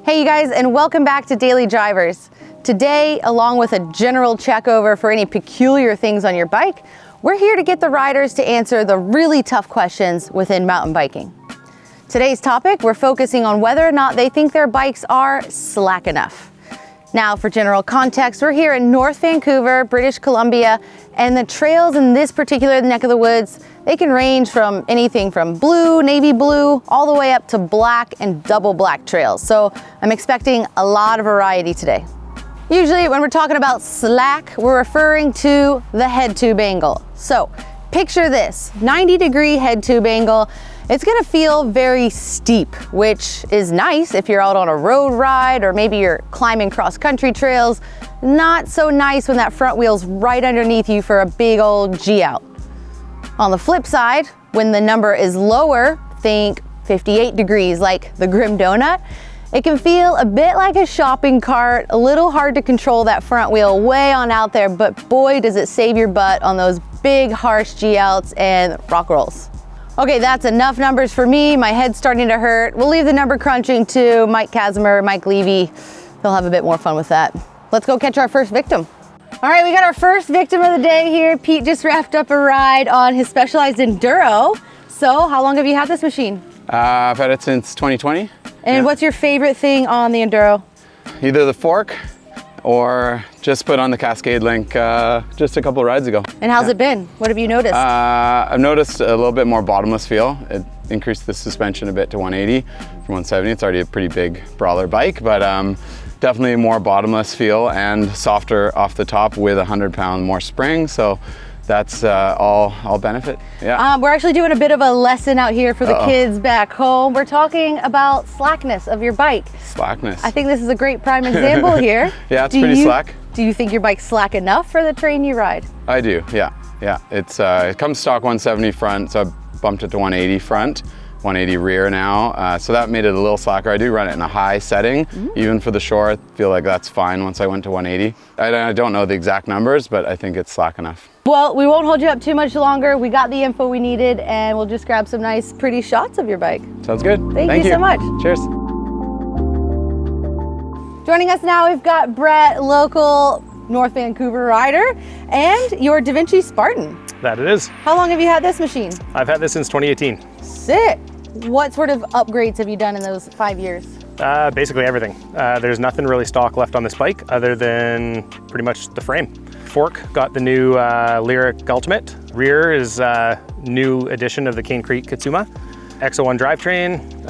Hey you guys, and welcome back to Daily Drivers. Today, along with a general check over for any peculiar things on your bike, we're here to get the riders to answer the really tough questions within mountain biking. Today's topic, we're focusing on whether or not they think their bikes are slack enough. Now, for general context, we're here in North Vancouver, British Columbia, and the trails in this particular neck of the woods, they can range from anything from blue, navy blue, all the way up to black and double black trails. So I'm expecting a lot of variety today. Usually when we're talking about slack, we're referring to the head tube angle. So picture this, 90-degree head tube angle. It's gonna feel very steep, which is nice if you're out on a road ride or maybe you're climbing cross-country trails. Not so nice when that front wheel's right underneath you for a big old G-out. On the flip side, when the number is lower, think 58 degrees like the Grim Donut, it can feel a bit like a shopping cart, a little hard to control that front wheel way on out there, but boy does it save your butt on those big harsh G-outs and rock rolls. Okay, that's enough numbers for me. My head's starting to hurt. We'll leave the number crunching to Mike Casimir, Mike Levy. They'll have a bit more fun with that. Let's go catch our first victim. All right, we got our first victim of the day here. Pete just wrapped up a ride on his Specialized Enduro. So how long have you had this machine? I've had it since 2020. And what's your favorite thing on the Enduro? Either the fork or just put on the Cascade Link just a couple of rides ago. And how's it been? What have you noticed? I've noticed a little bit more bottomless feel. It increased the suspension a bit to 180 from 170. It's already a pretty big brawler bike, but definitely more bottomless feel and softer off the top with 100-pound more spring. So that's all benefit. Yeah. We're actually doing a bit of a lesson out here for the kids back home. We're talking about slackness of your bike. Slackness. I think this is a great prime example here. Yeah, it's pretty slack. Do you think your bike's slack enough for the terrain you ride? I do, yeah. It's it comes stock 170 front, so I bumped it to 180 front. 180 rear now, so that made it a little slacker. I do run it in a high setting, even for the shore. I feel like that's fine once I went to 180. I don't know the exact numbers, but I think it's slack enough. Well, we won't hold you up too much longer. We got the info we needed, and we'll just grab some nice, pretty shots of your bike. Sounds good. Thank you so much. Cheers. Joining us now, we've got Brett, local North Vancouver rider, and your Devinci Spartan. That it is. How long have you had this machine? I've had this since 2018. Sick. What sort of upgrades have you done in those 5 years? Basically everything. There's nothing really stock left on this bike other than pretty much the frame. Fork got the new Lyric Ultimate. Rear is a new edition of the Cane Creek Katsuma. XO1 drivetrain,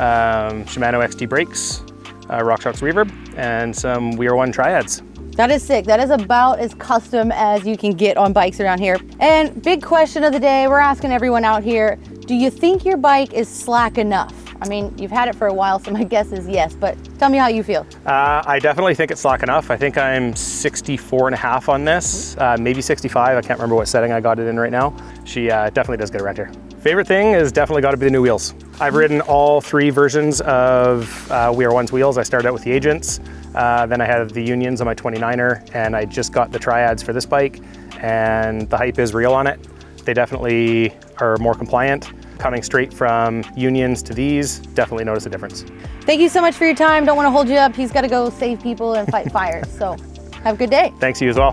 Shimano XT brakes, RockShox reverb, and some We Are One triads. That is sick. That is about as custom as you can get on bikes around here. And big question of the day, we're asking everyone out here, do you think your bike is slack enough? I mean, you've had it for a while, so my guess is yes, but tell me how you feel. I definitely think it's slack enough. I think I'm 64.5 on this, maybe 65. I can't remember what setting I got it in right now. She definitely does get a renter. Favorite thing is definitely got to be the new wheels. I've ridden all 3 versions of We Are One's wheels. I started out with the Agents, then I had the Unions on my 29er, and I just got the Triads for this bike, and the hype is real on it. They definitely are more compliant. Coming straight from Unions to these, definitely notice a difference. Thank you so much for your time. Don't want to hold you up. He's got to go save people and fight fires. So have a good day. Thanks, you as well.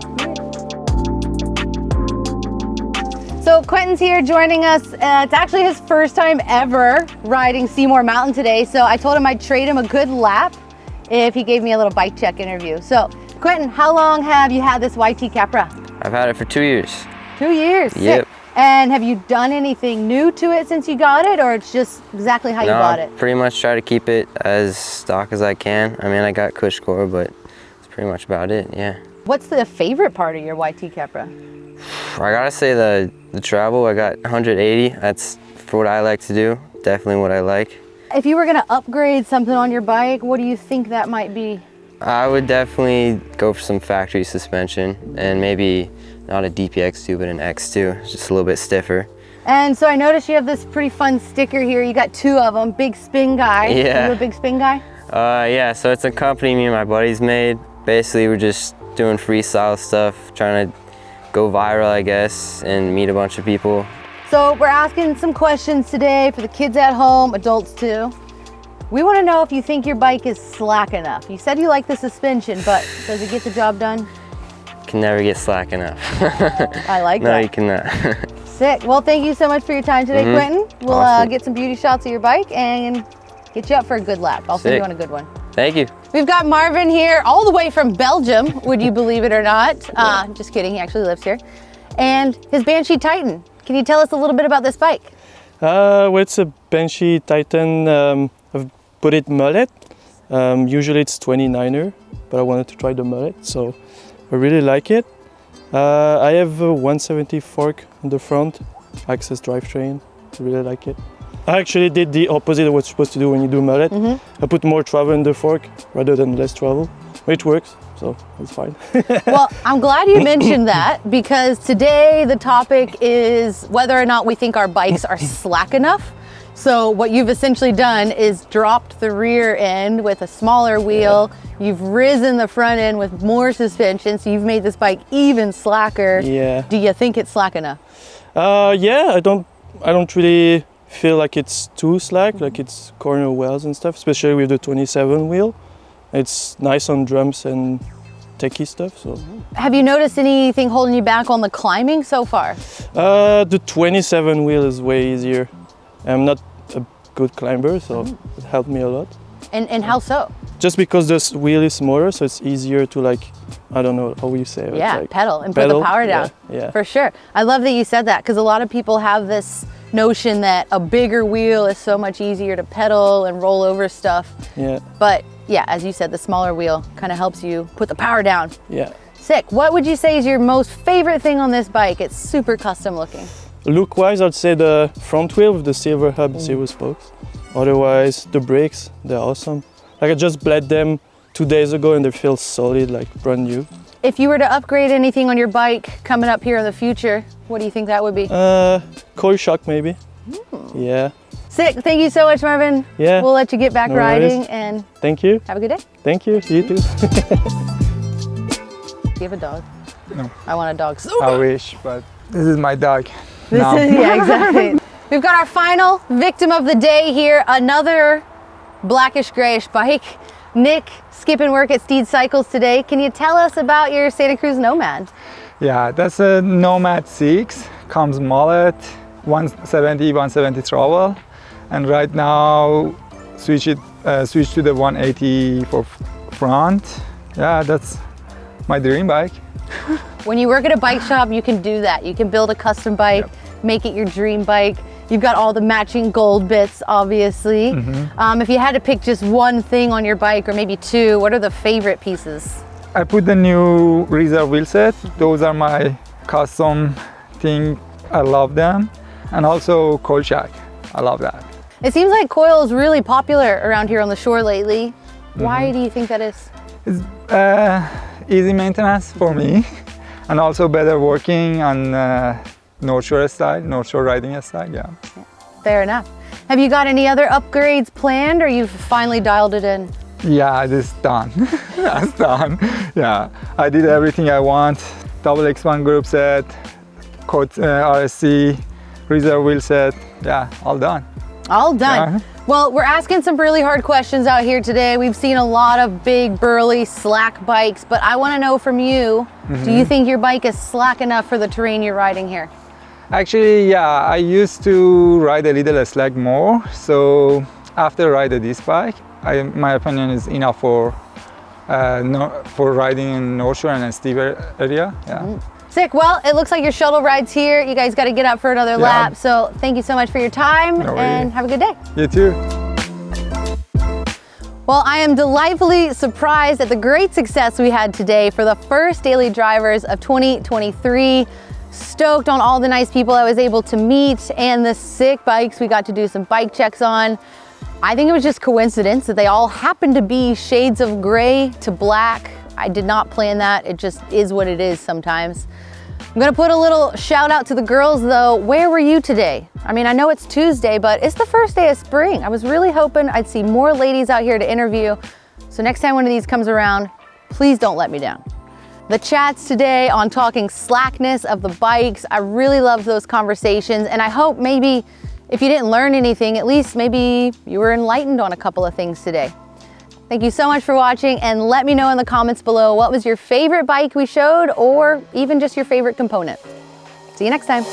So Quentin's here joining us. It's actually his first time ever riding Seymour Mountain today. So I told him I'd trade him a good lap if he gave me a little bike check interview. So Quentin, how long have you had this YT Capra? I've had it for 2 years. 2 years? Yep. Sick. And have you done anything new to it since you got it, or it's just exactly how you bought it? Pretty much try to keep it as stock as I can. I mean, I got cush core, but it's pretty much about it, yeah. What's the favorite part of your YT Capra? I gotta say the travel. I got 180. That's for what I like to do. Definitely what I like. If you were gonna upgrade something on your bike, what do you think that might be? I would definitely go for some factory suspension and maybe not a DPX2, but an X2. It's just a little bit stiffer. And so I noticed you have this pretty fun sticker here. You got 2 of them, Big Spin Guy. Yeah. Are you a big spin guy? Yeah, so it's a company me and my buddies made. Basically, we're just doing freestyle stuff, trying to go viral, I guess, and meet a bunch of people. So we're asking some questions today for the kids at home, adults too. We want to know if you think your bike is slack enough. You said you like the suspension, but does it get the job done? Can never get slack enough. I like no, that. you cannot. Sick. Well, thank you so much for your time today, Quentin. We'll Awesome. get some beauty shots of your bike and get you up for a good lap. I'll send you Sick. on a good one. Thank you. We've got Marvin here all the way from Belgium, would you believe it or not? Just kidding, he actually lives here. And his Banshee Titan. Can you tell us a little bit about this bike? Well, it's a Banshee Titan. I've put it mullet. Usually it's 29er, but I wanted to try the mullet, so I really like it. I have a 170 fork on the front, access drivetrain. I really like it. I actually did the opposite of what you're supposed to do when you do mullet. I put more travel in the fork rather than less travel, which works, so it's fine. Well, I'm glad you mentioned that because today the topic is whether or not we think our bikes are slack enough. So what you've essentially done is dropped the rear end with a smaller wheel. You've risen the front end with more suspension, so you've made this bike even slacker. Yeah. Do you think it's slack enough? Yeah, I don't really feel like it's too slack, like it's corner wells and stuff, especially with the 27 wheel. It's nice on drums and techie stuff, so. Have you noticed anything holding you back on the climbing so far? The 27 wheel is way easier. I'm not a good climber, so it helped me a lot. And how so? Just because this wheel is smaller, so it's easier to, like, I don't know how you say it. Yeah, like pedal and put the power down. Yeah. For sure. I love that you said that because a lot of people have this notion that a bigger wheel is so much easier to pedal and roll over stuff. Yeah. But yeah, as you said, the smaller wheel kind of helps you put the power down. Yeah. Sick. What would you say is your most favorite thing on this bike? It's super custom looking. Look-wise, I'd say the front wheel with the silver hub, silver spokes. Otherwise, the brakes, they're awesome. Like I just bled them 2 days ago and they feel solid, like brand new. If you were to upgrade anything on your bike coming up here in the future, what do you think that would be? Coil shock maybe. Yeah. Sick. Thank you so much, Marvin. Yeah. We'll let you get back No riding worries. and Thank you. have a good day. Thank you. You too. Do you have a dog? No. I want a dog. I wish, but this is my dog. This now. is, yeah, exactly. We've got our final victim of the day here, another blackish grayish bike. Nick, skipping work at Steed Cycles today. Can you tell us about your Santa Cruz Nomad? Yeah, that's a Nomad 6, comes mullet, 170 travel, and right now switch to the 180 for front. Yeah, that's my dream bike. When you work at a bike shop, you can do that. You can build a custom bike, make it your dream bike. You've got all the matching gold bits, obviously. If you had to pick just one thing on your bike, or maybe two, what are the favorite pieces? I put the new reserve wheel set. Those are my custom thing. I love them. And also coil shack. I love that. It seems like coil is really popular around here on the shore lately. Why do you think that is? It's easy maintenance for me, and also better working on North Shore style, North Shore riding style, yeah. Fair enough. Have you got any other upgrades planned, or you've finally dialed it in? Yeah, this is done. That's done. Yeah, I did everything I want. Double X1 group set, code RSC, reserve wheel set. Yeah, all done. All done. Yeah. Well, we're asking some really hard questions out here today. We've seen a lot of big, burly, slack bikes, but I want to know from you, do you think your bike is slack enough for the terrain you're riding here? Actually, yeah, I used to ride a little slack more. So after riding this bike, my opinion is enough for riding in North Shore and a steep area. Yeah. Sick. Well, it looks like your shuttle ride's here. You guys got to get up for another lap. So thank you so much for your time and have a good day. You too. Well, I am delightfully surprised at the great success we had today for the first daily drivers of 2023. Stoked on all the nice people I was able to meet and the sick bikes we got to do some bike checks on. I think it was just coincidence that they all happened to be shades of gray to black. I did not plan that. It just is what it is sometimes. I'm gonna put a little shout out to the girls though. Where were you today? I mean, I know it's Tuesday, but it's the first day of spring. I was really hoping I'd see more ladies out here to interview. So next time one of these comes around, please don't let me down. The chats today on talking slackness of the bikes, I really loved those conversations, and I hope maybe If you didn't learn anything, at least maybe you were enlightened on a couple of things today. Thank you so much for watching, and let me know in the comments below what was your favorite bike we showed, or even just your favorite component. See you next time.